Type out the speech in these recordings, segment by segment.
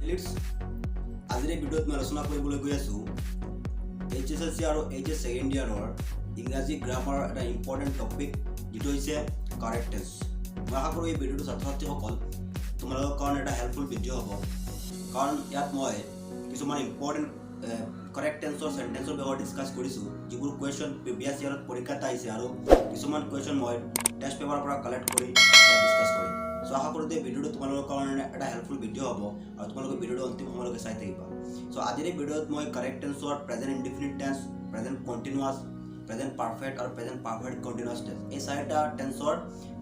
Elites আজিৰ এই ভিডিঅ'ত মই আলোচনা কৰিবলৈ গৈ আছোঁ HSLC আৰু HS সেকেন্ড ইয়াৰৰ ইংৰাজী গ্ৰামাৰৰ এটা ইম্পৰ্টেণ্ট টপিক যিটো হৈছে কাৰেক্ট টেন্স। মই আশা কৰোঁ এই ভিডিঅ'টো ছাত্ৰ-ছাত্ৰীসকল তোমালোকৰ কাৰণে এটা হেল্পফুল ভিডিঅ' হ'ব, কাৰণ ইয়াত মই কিছুমান ইম্পৰ্টেণ্ট কাৰেক্ট টেন্সৰ সেন্টেন্সৰ বিষয়ে ডিছকাছ কৰিছোঁ, যিবোৰ কুৱেশ্যন প্ৰিভিয়াছ ইয়াৰত পৰীক্ষাত আহিছে আৰু কিছুমান কুৱেশ্যন মই টেষ্ট পেপাৰৰ পৰা কালেক্ট কৰি ডিছকাছ কৰিম। সো আশা কৰোঁ যে ভিডিঅ'টো তোমালোকৰ কাৰণে এটা হেল্পফুল ভিডিঅ' হ'ব আৰু তোমালোকে ভিডিঅ'টো অন্তিম সময়লৈকে চাই থাকিবা। সো আজিৰ এই ভিডিঅ'ত মই কাৰেক্ট টেন্সৰ present indefinite tense, present continuous, present perfect আৰু প্ৰেজেণ্ট পাৰফেক্ট কণ্টিনিউৱাছ টেন্স, এই চাৰিটা টেন্সৰ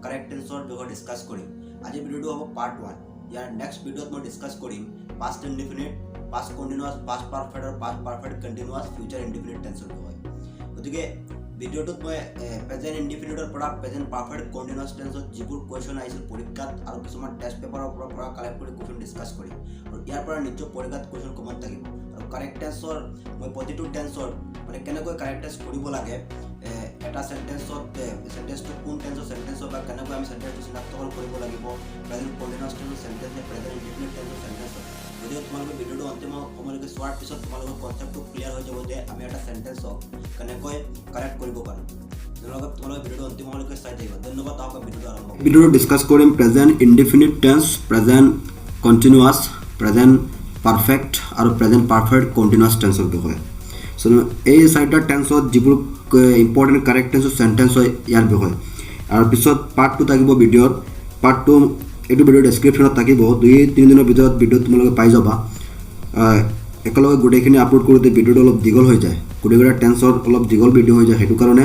কাৰেক্ট টেন্সৰ বিষয়ে ডিছকাছ কৰিম। আজিৰ ভিডিঅ'টো হ'ব পাৰ্ট 1। ইয়াৰ নেক্সট ভিডিঅ'ত মই ডিছকাছ কৰিম past indefinite, past continuous, past perfect আৰু past perfect continuous, future indefinite টেন্সৰ বিষয়ে। গতিকে ভিডিঅ'টোত মই প্ৰেজেণ্ট ইনডিফিনিটৰ পৰা প্ৰেজেণ্ট পাৰফেক্ট কণ্টিনিউৱাছ টেন্সত যিবোৰ কুৱেশ্যন আহিছিল পৰীক্ষাত আৰু কিছুমান টেষ্ট পেপাৰৰ পৰা কালেক্ট কৰি কুৱেশ্যন ডিছকাছ কৰিম, আৰু ইয়াৰ পৰা নিশ্চয় পৰীক্ষাত কুৱেশ্যন কমন থাকিব। আৰু কাৰেক্ট টেন্সৰ মই প্ৰতিটো টেন্সৰ মানে কেনেকৈ কাৰেক্ট টেন্স কৰিব লাগে, এটা চেণ্টেন্সটো কোন টেন্সৰ চেণ্টেন্স বা কেনেকৈ আমি চেণ্টেন্সটো চিনাক্তকৰণ কৰিব লাগিব, প্ৰেজেণ্ট কণ্টিনিউৱাছ টেন্সৰ চেণ্টেন্স নে প্ৰেজেণ্ট ইনডিফিনিট টেন্সৰ চেণ্টেন্স। যদিও তোমালোকে ভিডিঅ'টো অন্তিম সময়লৈকে চোৱাৰ পিছত তোমালোকৰ কনচেপ্টটো ক্লিয়াৰ হৈ যাব যে আমি এটা চেণ্টেন্সক কেনেকৈ কাৰেক্ট কৰিব পাৰোঁ। তোমালোকে ভিডিঅ'টো অন্তিম সময়লৈকে চাই থাকিব। ধন্যবাদ। তাহক ভিডিঅ'টো আৰম্ভ কৰিম। ভিডিঅ'টো ডিছকাছ কৰিম present indefinite tense, present continuous, present perfect আৰু প্ৰেজেণ্ট পাৰফেক্ট কণ্টিনিউৱাছ টেন্সৰ বিষয়ে। চ' এই চাৰিটা টেন্সত যিবোৰ ইম্পৰ্টেণ্ট কাৰেক্ট টেন্সৰ চেণ্টেন্স হয় ইয়াৰ বিষয়ে। আৰু পিছত পাৰ্ট 2 থাকিব ভিডিঅ'ৰ। পাৰ্ট 2 এইটো ভিডিঅ'ৰ ডেছক্ৰিপশ্যনত থাকিব। 2-3 দিনৰ ভিতৰত ভিডিঅ'ত তোমালোকে পাই যাবা। একেলগে গোটেইখিনি আপলোড কৰোঁতে ভিডিঅ'টো অলপ দীঘল হৈ যায়, গোটেইকেইটা টেন্সৰ অলপ দীঘল ভিডিঅ' হৈ যায়, সেইটো কাৰণে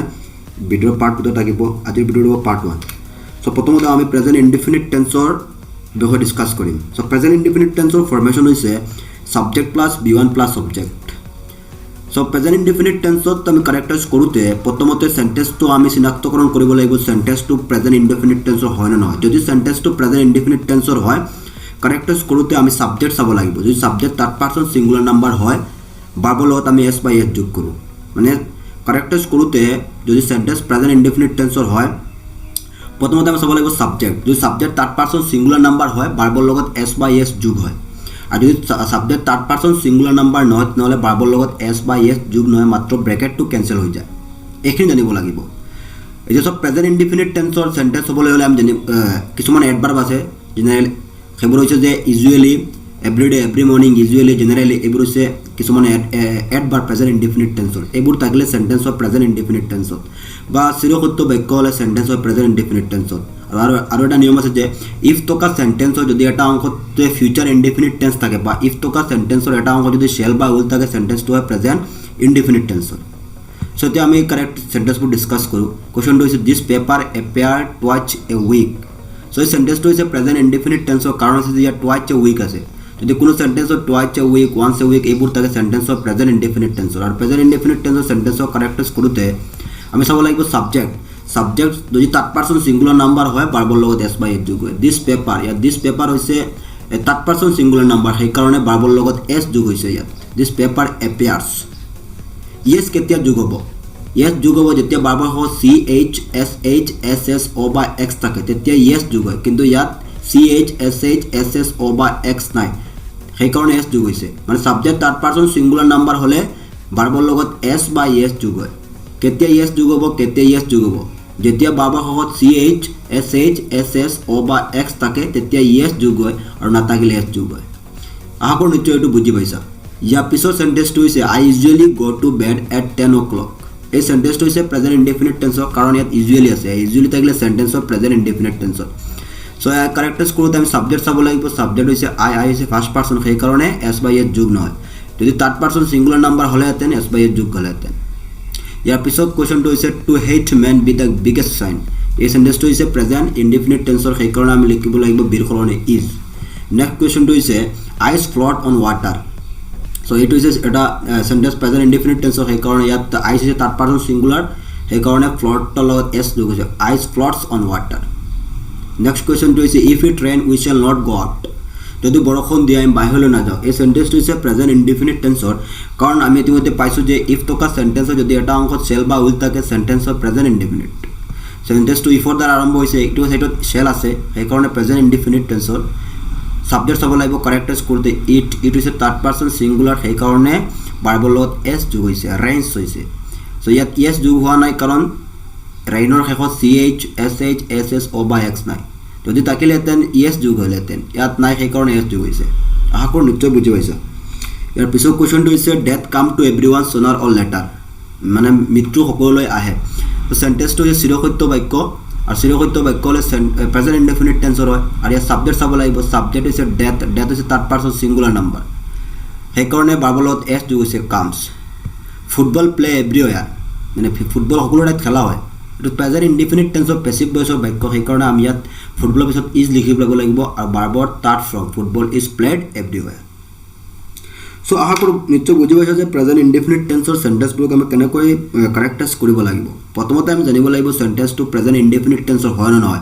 ভিডিঅ'ৰ পাৰ্ট 2 থাকিব। আজিৰ ভিডিঅ'টো হ'ব পাৰ্ট 1। চ' প্ৰথমতে আমি প্ৰেজেণ্ট ইনডিফিনিট টেন্সৰ বিষয়ে ডিছকাছ কৰিম। চ' প্ৰেজেণ্ট ইনডিফিনিট টেন্সৰ ফৰ্মেশ্যন হৈছে subject plus B1 plus object. So' present indefinite টেন্সত আমি কাৰেক্টাৰাইজ কৰোঁতে প্ৰথমতে চেণ্টেন্সটো আমি চিনাক্তকৰণ কৰিব লাগিব, চেণ্টেন্সটো প্ৰেজেণ্ট ইনডিফিনিট টেন্সৰ হয় নে নহয়। যদি চেণ্টেন্সটো প্ৰেজেণ্ট ইনডিফিনিট টেন্সৰ হয়, কাৰেক্টাৰাইজ কৰোঁতে আমি ছাবজেক্ট চাব লাগিব। যদি subject third person singular number হয়, ভাৰ্বৰ লগত আমি S by S যোগ কৰোঁ। মানে কাৰেক্টাৰাইজ কৰোঁতে যদি চেণ্টেন্স প্ৰেজেণ্ট ইনডিফিনিট টেন্সৰ হয়, প্ৰথমতে আমি চাব লাগিব ছাবজেক্ট। যদি subject third person singular number হয়, ভাৰ্বৰ লগত S by S যোগ হয়। আৰু যদি subject third person singular number নহয়, তেনেহ'লে ভাৰ্বৰ লগত S by S যোগ নহয়, মাত্ৰ ব্ৰেকেটটো কেঞ্চেল হৈ যায়। এইখিনি জানিব লাগিব। এতিয়া চব প্ৰেজেণ্ট ইনডিফিনিট টেন্সৰ চেণ্টেন্স হ'বলৈ হ'লে আমি কিছুমান এডভাৰ্ব আছে জেনেৰেল, সেইবোৰ হৈছে যে usually, everyday, every morning, usually, generally, এইবোৰ হৈছে কিছুমান এডভাৰ্ব প্ৰেজেণ্ট ইনডিফিনিট টেন্সৰ। এইবোৰ থাকিলে চেণ্টেন্স হয় প্ৰেজেণ্ট ইনডিফিনিট টেন্সত। বা চিৰসত্য বাক্য হ'লে চেণ্টেন্স হয় প্ৰেজেণ্ট ইনডিফিনিট টেন্সত। আৰু এটা নিয়ম আছে যে ইফ থকা চেণ্টেন্সৰ যদি এটা অংশত ফিউচাৰ ইনডিফিনিট টেন্স থাকে, বা ইফ থকা চেণ্টেন্সৰ এটা অংশ যদি শ্বেল বা উইল থাকে, চেণ্টেন্সটো হয় প্ৰেজেণ্ট ইনডিফিনিট টেন্সত। চ' এতিয়া আমি কাৰেক্ট চেণ্টেন্সবোৰ ডিছকাছ কৰোঁ। কুৱেশ্যনটো হৈছে this paper appear twice a week. So' এই চেণ্টেন্সটো হৈছে প্ৰেজেণ্ট ইনডিফিনিট টেন্সৰ, কাৰণ হৈছে যে ইয়াত টুৱাইচ এ উইক আছে। যদি কোনো চেণ্টেন্সত twice a week, once a week এইবোৰ থাকে, চেণ্টেন্সৰ প্ৰেজেণ্ট ইনডিফিনিট টেন্সৰ। আৰু প্ৰেজেণ্ট ইনডিফিনিট টেন্সৰ চেণ্টেন্সৰ কাৰেক্টাৰাইজ কৰোঁতে আমি চাব লাগিব ছাবজেক্ট। ছাবজেক্ট যদি থাৰ্ড পাৰ্চন ছিংগুলাৰ নাম্বাৰ হয়, ভাৰ্বৰ লগত S by S যোগ হয়। দিছ পেপাৰ, ইয়াত দিছ পেপাৰ হৈছে থাৰ্ড পাৰ্চন ছিংগুলাৰ নাম্বাৰ, সেইকাৰণে ভাৰ্বৰ লগত S যোগ হৈছে ইয়াত। This paper appears. য়েছ কেতিয়া যোগ হ'ব? য়েছ যোগ হ'ব যেতিয়া ভাৰ্বৰ লগত CH, SH, SS, O বা X থাকে, তেতিয়া য়েছ যোগ হয়। কিন্তু ইয়াত CH, SH, SS, O বা X নাই, সেইকাৰণে S যোগ হৈছে। মানে subject third person singular number হ'লে ভাৰ্বৰ লগত S by S যোগ হয়। কেতিয়া য়েছ যোগ হ'ব, কেতিয়া য়েছ যোগ হ'ব? যেতিয়া ভাৰ্বৰ লগত CH, SH, SS, O বা X থাকে, তেতিয়া য়েছ যোগ হয়, আৰু নাথাকিলে S যোগ হয়। আশা কৰোঁ নিশ্চয় এইটো বুজি পাইছা। ইয়াৰ পিছৰ চেণ্টেন্সটো হৈছে আই ইউজুৱেলি গ' টু বেড এট 10 o'clock। এই চেণ্টেন্সটো হৈছে প্ৰেজেণ্ট ইনডিফিনিট টেন্সৰ, কাৰণ ইয়াত ইউজুৱেলি আছে। ইউজুৱেলি থাকিলে চেণ্টেন্সৰ প্ৰেজেণ্ট ইনডিফিনিট টেন্সৰ। চ' কাৰেক্টাৰাইজ কৰোঁতে আমি ছাবজেক্ট চাব লাগিব। ছাবজেক্ট হৈছে আই হৈছে ফাৰ্ষ্ট পাৰ্চন, সেইকাৰণে S by S যোগ নহয়। যদি থাৰ্ড পাৰ্চন ছিংগুলাৰ নাম্বাৰ হ'লেহেঁতেন S by S যোগ হ'লেহেঁতেন। ইয়াৰ পিছত কুৱেশ্যনটো হৈছে to hate men be the biggest sin. এই চেণ্টেন্সটো হৈছে প্ৰেজেণ্ট ইনডিফিনিট টেন্সৰ, সেইকাৰণে আমি লিখিব লাগিব বিৰ সলনি ইজ। নেক্সট কুৱেশ্যনটো হৈছে আইচ ফ্লট অন ৱাটাৰ। চ' এইটো হৈছে এটা চেণ্টেন্স প্ৰেজেণ্ট ইনডিফিনিট টেন্সৰ, সেইকাৰণে ইয়াত আইচ হৈছে থাৰ্ড পাৰ্চন ছিংগুলাৰ, সেইকাৰণে ফ্লটৰ লগত S যোগ হৈছে, ice floats on water. Next কুৱেশ্যনটো হৈছে if it rain we shall not go' out. যদি বৰষুণ দিয়ে আমি বাহিৰলৈ নাযাওঁ। এই চেণ্টেন্সটো হৈছে প্ৰেজেণ্ট ইনডিফিনিট টেন্সৰ, কাৰণ আমি ইতিমধ্যে পাইছোঁ যে ইফ থকা চেণ্টেন্সৰ যদি এটা অংশত শ্বেল বা উইল থাকে, চেণ্টেন্সৰ প্ৰেজেণ্ট ইনডিফিনিট। চেণ্টেন্সটো ইফৰ দ্বাৰা আৰম্ভ হৈছে, এইটো সেইটোত শ্বেল আছে, সেইকাৰণে প্ৰেজেণ্ট ইনডিফিনিট টেন্সৰ। চ' সাবজেক্ট চাব লাগিব কাৰেক্টাৰাইজ কৰোঁতে ইট হৈছে থাৰ্ড পাৰ্চন ছিংগুলাৰ সেইকাৰণে ভাৰ্বৰ লগত এছ যোগ হৈছে ৰেইনছ হৈছে চ' ইয়াত এছ যোগ হোৱা নাই কাৰণ ৰেইনৰ শেষত CH SH SS O বা X নাই যদি থাকিলেহেঁতেন এছ যোগ হ'লেহেঁতেন ইয়াত নাই সেইকাৰণে এছ যোগ হৈছে আশা কৰোঁ নিশ্চয় বুজি পাইছা ইয়াৰ পিছৰ কুৱেশ্যনটো হৈছে death come to everyone sooner or later মানে মৃত্যু সকলোলৈ আহে সেন্টেন্সটো হৈছে চিৰসত্য বাক্য আৰু চিৰসত্য বাক্য হ'লে প্ৰেজেণ্ট ইনডেফিনিট টেন্সৰ হয় আৰু ইয়াৰ ছাবজেক্ট চাব লাগিব ছাবজেক্ট হৈছে ডেথ হৈছে থাৰ্ড পাৰ্চন ছিংগুলাৰ নাম্বাৰ সেইকাৰণে ভাৰ্বৰ লগত এছ যোগ হৈছে কামছ ফুটবল প্লে এভৰিৱেয়াৰ মানে ফুটবল সকলো ঠাইত খেলা হয় এইটো প্ৰেজেণ্ট ইনডেফিনিট টেন্সৰ পেছিভ ভইচৰ বাক্য সেইকাৰণে আমি ইয়াত ফুটবলৰ পিছত ইজ লিখিব লাগিব আৰু ভাৰ্বৰ start from football is played everywhere so আশা কৰোঁ নিশ্চয় বুজি পাইছা যে প্ৰেজেণ্ট ইনডেফিনিট টেন্সৰ সেন্টেন্সবোৰক আমি কেনেকৈ কাৰেক্টাৰাইজ কৰিব লাগিব প্ৰথমতে আমি জানিব লাগিব সেন্টেন্সটো প্ৰেজেণ্ট ইনডেফিনিট টেন্সৰ হয় নে নহয়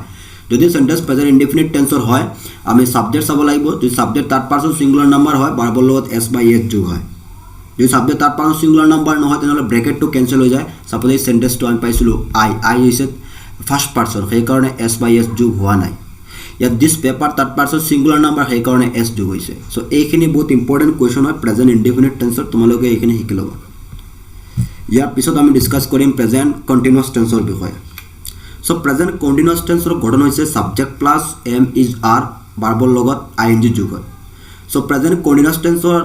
যদি সেন্টেন্স প্ৰেজেণ্ট ইনডেফিনিট টেন্সৰ হয় আমি সাবজেক্ট চাব লাগিব যদি subject third person singular number হয় ভাৰ্বৰ লগত এছ বা এছ যোগ হয় যদি subject third person singular number নহয় তেনেহ'লে ব্ৰেকেটটো কেঞ্চেল হৈ যায় সাপ'জ এই সেন্টেন্সটো আমি পাইছিলোঁ আই হৈছে ফাৰ্ষ্ট পাৰ্চন সেইকাৰণে এছ বা এছ যোগ হোৱা নাই ইয়াত this paper third person singular number সেইকাৰণে এছ যোগ হৈছে চ' এইখিনি বহুত ইম্পৰ্টেণ্ট কুৱেশ্যন হয় প্ৰেজেণ্ট ইনডেফিনিট টেন্সৰ তোমালোকে এইখিনি শিকি ল'বা ইয়াৰ পিছত আমি ডিছকাছ কৰিম প্ৰেজেণ্ট কণ্টিনিউৱাছ টেন্সৰ বিষয়ে চ' প্ৰেজেণ্ট কণ্টিনিউৱাছ টেন্সৰ গঠন হৈছে subject plus am is are ভাৰ্বৰ লগত ING যোগ হয় চ' প্ৰেজেণ্ট কণ্টিনিউৱাছ টেন্সৰ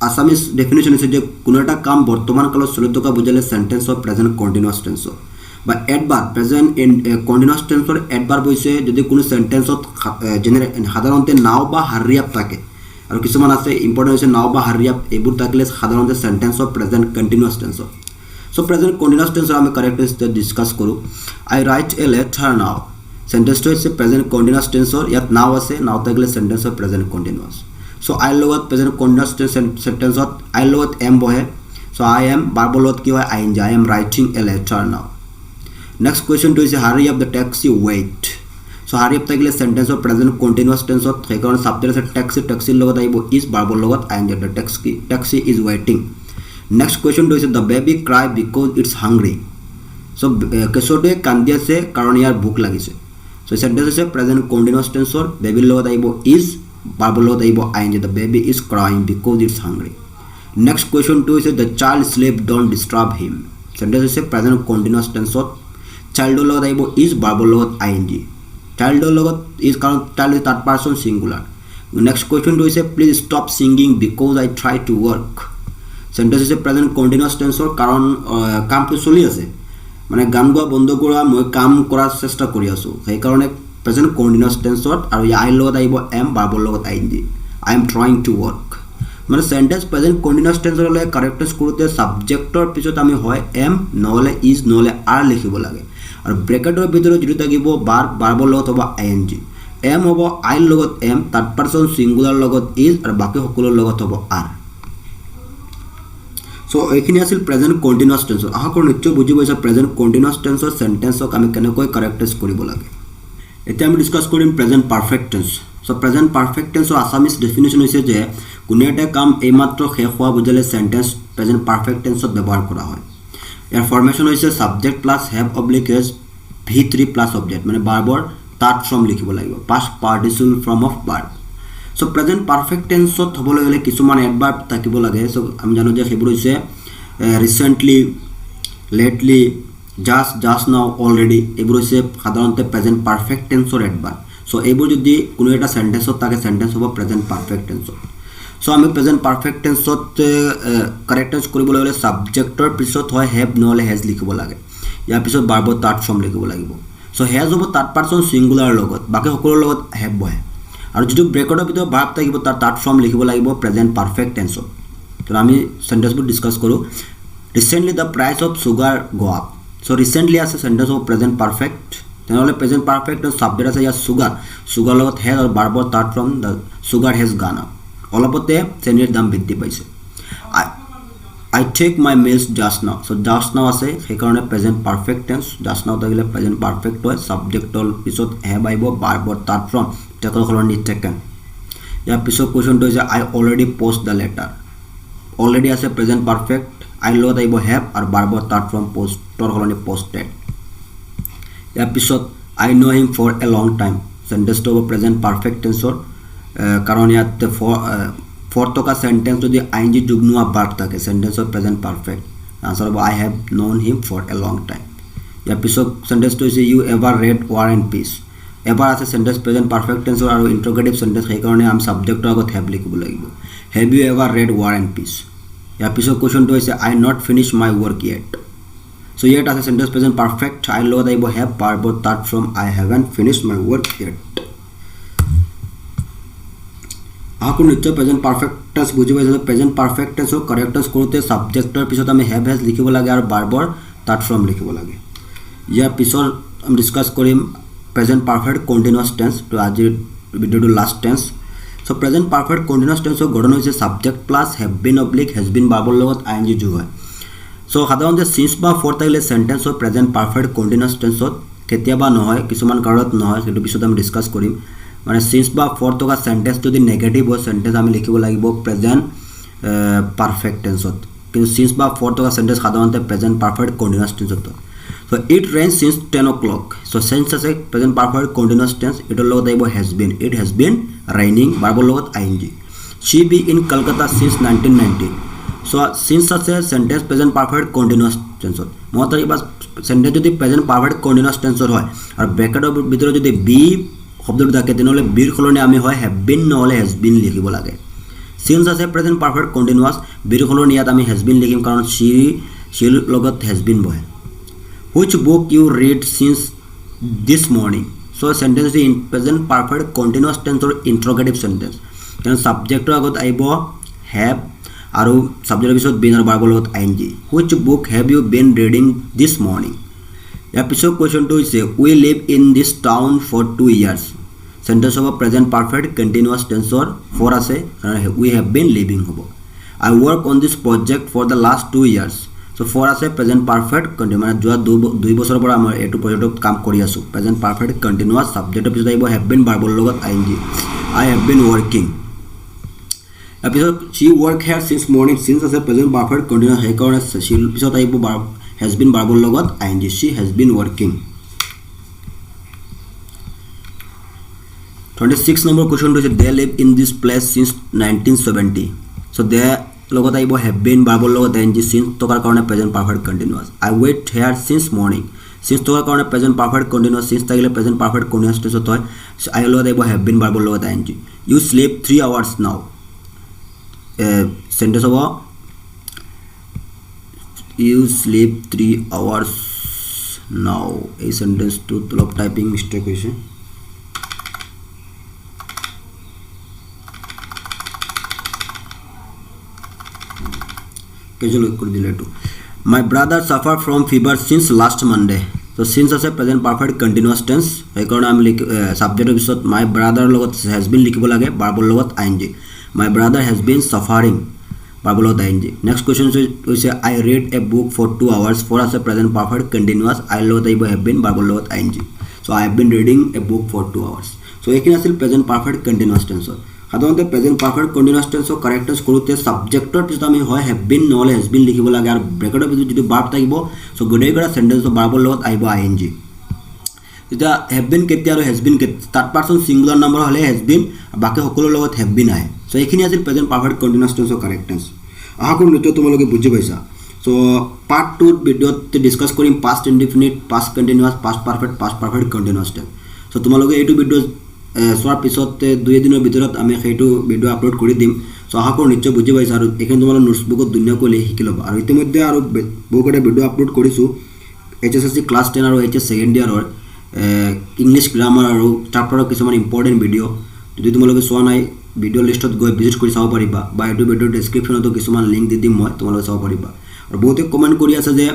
আছামিজ ডেফিনেশ্যন হৈছে যে কোনো এটা কাম বৰ্তমান কালত চলি থকা বুজালে চেণ্টেন্স হয় প্ৰেজেণ্ট কণ্টিনিউৱাছ টেন্সৰ বা এডভাৰ্ব প্ৰেজেণ্ট কণ্টিনিউৱাছ টেন্সৰ এডভাৰ্ব হৈছে যদি কোনো চেণ্টেন্সত সাধাৰণতে নাও বা হাৰিয়াপ থাকে আৰু কিছুমান আছে ইম্পৰ্টেণ্ট হৈছে নাও বা হাৰিয়াপ এইবোৰ থাকিলে সাধাৰণতে চেণ্টেন্স অফ প্ৰেজেণ্ট কণ্টিনিউৱাছ টেন্সৰ চ' প্ৰেজেণ্ট কণ্টিনিউৱাছ টেন্সৰ আমি কাৰেক্টাৰিষ্টিক ডিছকাছ কৰোঁ আই ৰাইট এ লেটাৰ নাও চেণ্টেন্সটো হৈছে প্ৰেজেণ্ট কণ্টিনিউৱাছ টেন্সৰ ইয়াত নাও আছে নাও থাকিলে চেণ্টেন্স অফ প্ৰেজেণ্ট কণ্টিনিউৱাছ চ' আইৰ লগত প্ৰেজেণ্ট কণ্টিনিউৱাছ চেণ্টেন্সত আইৰ লগত এম বহে চ' আই এম ভাৰ্বৰ লগত কি হয় ING I am writing a letter নাও নেক্সট কুৱেশ্যনটো হৈছে হাৰি আপ দ্য টেক্সি ৱেইট চ' হাৰি আপ থাকিলে চেণ্টেন্স অফ প্ৰেজেণ্ট কণ্টিনিউৱাছ টেন্সত সেইকাৰণে ছাবজেক্ট আছে টেক্সিৰ লগত আহিব ইজ ভাৰ্বৰ লগত ING দ্য টেক্সি ইজ ৱেইটিং নেক্সট কুৱেশ্যনটো হৈছে the baby cry because it's hungry so' কেঁচুৱাটোৱে কান্দি আছে কাৰণ ইয়াৰ ভোক লাগিছে চ' চেণ্টেন্স হৈছে প্ৰেজেণ্ট কণ্টিনিউৱাছ টেন্সৰ বেবীৰ লগত আহিব ইজ ভাৰ্বৰ লগত আহিব ING the baby is crying because it's hungry next কুৱেশ্যনটো হৈছে the child sleep don't disturb him sentence হৈছে প্ৰেজেণ্ট কণ্টিনিউৱাছ টেন্সত চাইল্ডৰ লগত আহিব ইজ ভাৰ্বৰ লগত ING চাইল্ডৰ লগত ইজ কাৰণ child is third person singular next কুৱেশ্যনটো হৈছে please stop singing because I try to work sentence হৈছে প্ৰেজেণ্ট কণ্টিনিউৱাছ টেন্সৰ কাৰণ কামটো চলি আছে মানে গান গোৱা বন্ধ কৰা মই কাম কৰাৰ চেষ্টা কৰি আছোঁ সেইকাৰণে প্ৰেজেণ্ট কণ্টিনিউৱাছ টেন্সত আৰু আইৰ লগত আহিব এম ভাৰ্বৰ লগত ING I am trying two work মানে চেণ্টেন্স প্ৰেজেণ্ট কণ্টিনিউৱাছ টেন্সৰ হ'লে কাৰেক্টাৰাইজ কৰোঁতে ছাবজেক্টৰ পিছত আমি হয় এম নহ'লে ইজ নহ'লে আৰ লিখিব লাগে আৰু ব্ৰেকেটৰ ভিতৰত যিটো থাকিব ভাৰ্বৰ লগত হ'ব ING এম হ'ব আইৰ লগত এম থাৰ্ড পাৰ্চন ছিংগুলাৰ লগত ইজ আৰু বাকী সকলোৰ লগত হ'ব আৰ চ' এইখিনি আছিল প্ৰেজেণ্ট কণ্টিনিউৱাছ টেন্সৰ আশা কৰোঁ নিশ্চয় বুজি পাইছা প্ৰেজেণ্ট কণ্টিনিউৱাছ টেন্সৰ চেণ্টেন্সক আমি কেনেকৈ কাৰেক্টাৰাইজ কৰিব লাগে এতিয়া আমি ডিছকাছ কৰিম প্ৰেজেণ্ট পাৰফেক্ট টেন্স চ' প্ৰেজেণ্ট পাৰফেক্ট টেন্সৰ আছামিজ ডেফিনেশ্যন হৈছে যে কোনো এটা কাম এইমাত্ৰ শেষ হোৱা বুজালে চেণ্টেন্স প্ৰেজেণ্ট পাৰফেক্ট টেন্সত ব্যৱহাৰ কৰা হয় ইয়াৰ ফৰ্মেশ্যন হৈছে subject plus have oblique has V3 plus object মানে ভাৰ্বৰ থাৰ্ড ফৰ্ম লিখিব লাগিব past participle form of verb so' present perfect টেন্সত হ'বলৈ হ'লে কিছুমান এডভাৰ্ব থাকিব লাগে চ' আমি জানো যে সেইবোৰ হৈছে ৰিচেণ্টলি লেটলি জাষ্ট নাও অলৰেডি এইবোৰ হৈছে সাধাৰণতে প্ৰেজেণ্ট পাৰফেক্ট টেন্সৰ এডভাৰ্ব চ' এইবোৰ যদি কোনো এটা চেণ্টেন্সত থাকে চেণ্টেন্স হ'ব প্ৰেজেণ্ট পাৰফেক্ট টেন্সত চ' আমি প্ৰেজেণ্ট পাৰফেক্ট টেন্সত কাৰেক্টাৰাইজ কৰিবলৈ হ'লে ছাবজেক্টৰ পিছত হয় হেভ নহ'লে হেজ লিখিব লাগে ইয়াৰ পিছত ভাৰ্বৰ থাৰ্ড ফৰ্ম লিখিব লাগিব চ' হেজ হ'ব থাৰ্ড পাৰ্চন ছিংগুলাৰ লগত বাকী সকলোৰ লগত হেভ বহে আৰু যিটো ব্ৰেকেটৰ ভিতৰত ভাৰ্ব থাকিব তাৰ থাৰ্ড ফৰ্ম লিখিব লাগিব প্ৰেজেণ্ট পাৰফেক্ট টেন্সত তো আমি চেণ্টেন্সবোৰ ডিছকাছ কৰোঁ recently the price of sugar go' up so' recently আছে চেণ্টেন্স অফ প্ৰেজেণ্ট পাৰফেক্ট তেনেহ'লে প্ৰেজেণ্ট পাৰফেক্ট ছাবজেক্ট আছে ইয়াত চুগাৰ লগত হেজ আৰু ভাৰ্বৰ third form the sugar has gone up অলপতে চেনীৰ দাম বৃদ্ধি পাইছে I take my meals just now so' just নাও আছে সেইকাৰণে প্ৰেজেণ্ট পাৰফেক্ট টেন্স জাষ্ট নাও থাকিলে প্ৰেজেণ্ট পাৰফেক্ট হয় ছাবজেক্টৰ পিছত হেভ আহিব ভাৰ্বৰ থাৰ্ড ফৰ্ম টেকৰ সলনি টেকেন ইয়াৰ পিছত কুৱেশ্যনটো হৈছে I already post the letter already আছে প্ৰেজেণ্ট পাৰফেক্ট আইৰ লগত আহিব হেভ আৰু ভাৰ্বৰ থাৰ্ড ফৰ্ম পষ্টৰ সলনি পষ্টেড ইয়াৰ পিছত আই ন' হিম ফৰ এ লং টাইম চেণ্টেন্সটো হ'ব প্ৰেজেণ্ট পাৰফেক্ট টেন্সৰ কাৰণ ইয়াতে ফৰ থকা সেন্টেন্স যদি আইএনজি যোগ নোৱা ভাৰ্ব থাকে sentence of present perfect answer হ'ব I have known him for a long time ইয়াৰ পিছত সেন্টেন্সটো হৈছে you ever read war and peace এবাৰ আছে সেন্টেন্স প্ৰেজেন্ট পাৰফেক্ট টেন্সৰ আৰু ইন্টাৰগেটিভ সেন্টেন্স সেইকাৰণে আমি সাবজেক্টৰ আগত হেভ লিখিব লাগিব have you ever read war and peace ইয়াৰ পিছত কোৱেশ্যনটো হৈছে I not finish my work yet so ইয়াত আছে সেন্টেন্স প্ৰেজেন্ট পাৰফেক্ট আই লগত আহিব হেভ ভাৰ্বত তাত from I haven't finished my work yet আকৌ নিশ্চয় প্ৰেজেন্ট পাৰফেক্ট টেন্স বুজি পাইছে প্ৰেজেন্ট পাৰফেক্ট টেন্সৰ কাৰেক্ট টেন্স কৰোঁতে সাবজেক্টৰ পিছত আমি হেভ হেজ লিখিব লাগে আৰু ভাৰ্বৰ তাত ফ্ৰম লিখিব লাগে ইয়াৰ পিছত আমি ডিসকাস কৰিম প্ৰেজেন্ট পাৰফেক্ট কন্টিনিউয়াস টেন্স তো আজিৰ ভিডিওটো last tense so present perfect continuous টেন্সৰ গঠন হৈছে subject plus have been oblique has been ভাৰ্বৰ লগত আইএনজি যোগ হয় সো সাধাৰণতে সিন্স বা ফৰ থাকিলে সেন্টেন্সৰ প্ৰেজেন্ট পাৰফেক্ট কন্টিনিউয়াস টেন্সত কেতিয়াবা নহয় কিছুমান কাৰণত নহয় সেইটো পিছত আমি ডিসকাস কৰিম মানে সিন্স বা ফৰ থকা সেন্টেন্স যদি নেগেটিভ হয় সেন্টেন্স আমি লিখিব লাগিব প্ৰেজেন্ট পাৰফেক্ট টেন্সত কিন্তু সিন্স বা ফৰ থকা সেন্টেন্স সাধাৰণতে প্ৰেজেন্ট পাৰফেক্ট কন্টিনিউয়াস টেন্সত so it rains since 10 o'clock so since as a present perfect continuous tense it logot aibo has been it has been raining verb logot ing she be in Kolkata since 1990 so since as a sentence present perfect continuous tense motor bas sentence jodi present perfect continuous tense hoy ar bracket or bithore jodi be শব্দটো থাকে তেনেহলে বিৰ খলনি আমি হয় have been নহলে has been লিখিব লাগে since as a present perfect continuous বিৰ খলনি ইয়াত আমি has been লিখিম কাৰণ she লগত has been বহে Which book you read since this morning? So sentence in present perfect continuous tense or interrogative sentence. Then subject agot aibo have aru subject episode been or verb logot ing. Which book have you been reading this morning? Episode question 2 is we live in this town for 2 years. Sentence of present perfect continuous tense or for us we have been living hobo. I work on this project for the last 2 years. So for us a present perfect continuous মানে যোৱা 2 বছৰ পৰা আমাৰ এটো প্ৰজেক্টত কাম কৰি আছো present perfect continuous subject পিছত আহিব have been verb লগত ing I have been working episode she work here since morning since as a present perfect continuous হে কাৰণে she পিছত আহিব verb has been verb লগত ing she has been working 26 number question is they live in this place since 1970 so they লগত আহিব have been verb লগত ing since টকাৰ কাৰণে present perfect continuous I wait here since morning since টকাৰ কাৰণে present perfect continuous since থাকিলে present perfect continuous tense হয় I লগত আহিব have been verb লগত ing you sleep 3 hours now sentence হ'ব you sleep 3 hours now এই sentence to অলপ টাইপিং মিস্টেক হৈছে casual kori dile to my brother suffer from fever since last Monday so since as a present perfect continuous tense ei karone ami subject episode my brother logot has been likhibo lage verb logot ing my brother has been suffering verb logot ing next question is I read a book for 2 hours for as a present perfect continuous I logot have been verb logot ing so I have been reading a book for 2 hours so ekin asil present perfect continuous tense সাধাৰণতে present perfect continuous টেন্সৰ correct tense কৰোতে সাবজেক্টৰ পিছত আমি হয় have been নহলে has been লিখিব লাগে আৰু ব্ৰেকেটৰ পিছত যদি ভাৰ্ব থাকিব সো গোটেইকেইটা সেন্টেন্সৰ ভাৰ্বৰ লগত আহিব ing এটা have been কেতিয়া আৰু has been third person singular number হলে has been বাকি সকলোৰ লগত have been আহে সো এইখিনি আছিল প্ৰেজেন্ট পাৰফেক্ট কন্টিনিউয়াস টেন্সৰ কাৰেক্ট টেন্স আশা কৰোঁ নিশ্চয় তোমালোকে বুজি পাইছা সো পাৰ্ট 2 ভিডিওত ডিসকাস কৰিম past indefinite past continuous past perfect continuous tense so তোমালোকে এইটো ভিডিও সোৱাৰ পিছত 2 দিনৰ ভিতৰত আমি সেইটো ভিডিও আপলোড কৰি দিম সো আশা কৰোঁ নিশ্চয় বুজি পাইছা আৰু এখানে তোমালোকে নোটবুকত ধুনীয়াকৈ লিখি ল'বা আৰু ইতিমধ্যে আৰু বহুকেইটা ভিডিও আপলোড কৰিছো HSSC ক্লাছ 10 আৰু HS সেকেন্ড ইয়াৰৰ ইংলিশ গ্ৰামাৰ আৰু চাপ্টাৰৰ কিছুমান ইম্পৰ্টেন্ট ভিডিও যদি তোমালোকে চোৱা নাই ভিডিও লিষ্টত গৈ ভিজিট কৰি চাব পাৰিবা বা এইটো ভিডিওৰ ডেসক্ৰিপচনতো কিছুমান লিংক দি দিম মই তোমালোকে চাব পাৰিবা আৰু বহুতে কমেন্ট কৰি আছে যে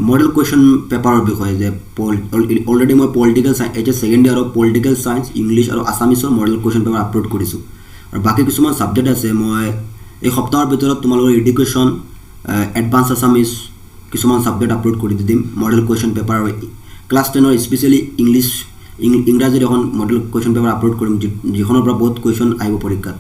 model question paper বিষয়ে যে অলৰেডি মই পলিটিক্যাল সায়েন্স HS সেকেন্ড ইয়াৰ পলিটিক্যাল সায়েন্স ইংলিশ আৰু আসামিছৰ মডেল question paper আপলোড কৰিছো আৰু বাকি কিছুমান সাবজেক্ট আছে মই এই সপ্তাহৰ ভিতৰত তোমালোকৰ এডুকেশন এডভান্স আসামিছ কিছুমান সাবজেক্ট আপলোড কৰি দিম মডেল question paper আৰু ক্লাছ 10 ৰ স্পেশালি ইংলিশ ইংৰাজীৰ এখন মডেল question paper আপলোড কৰিম যিখনৰ পৰা বহুত question আহিব পৰীক্ষাত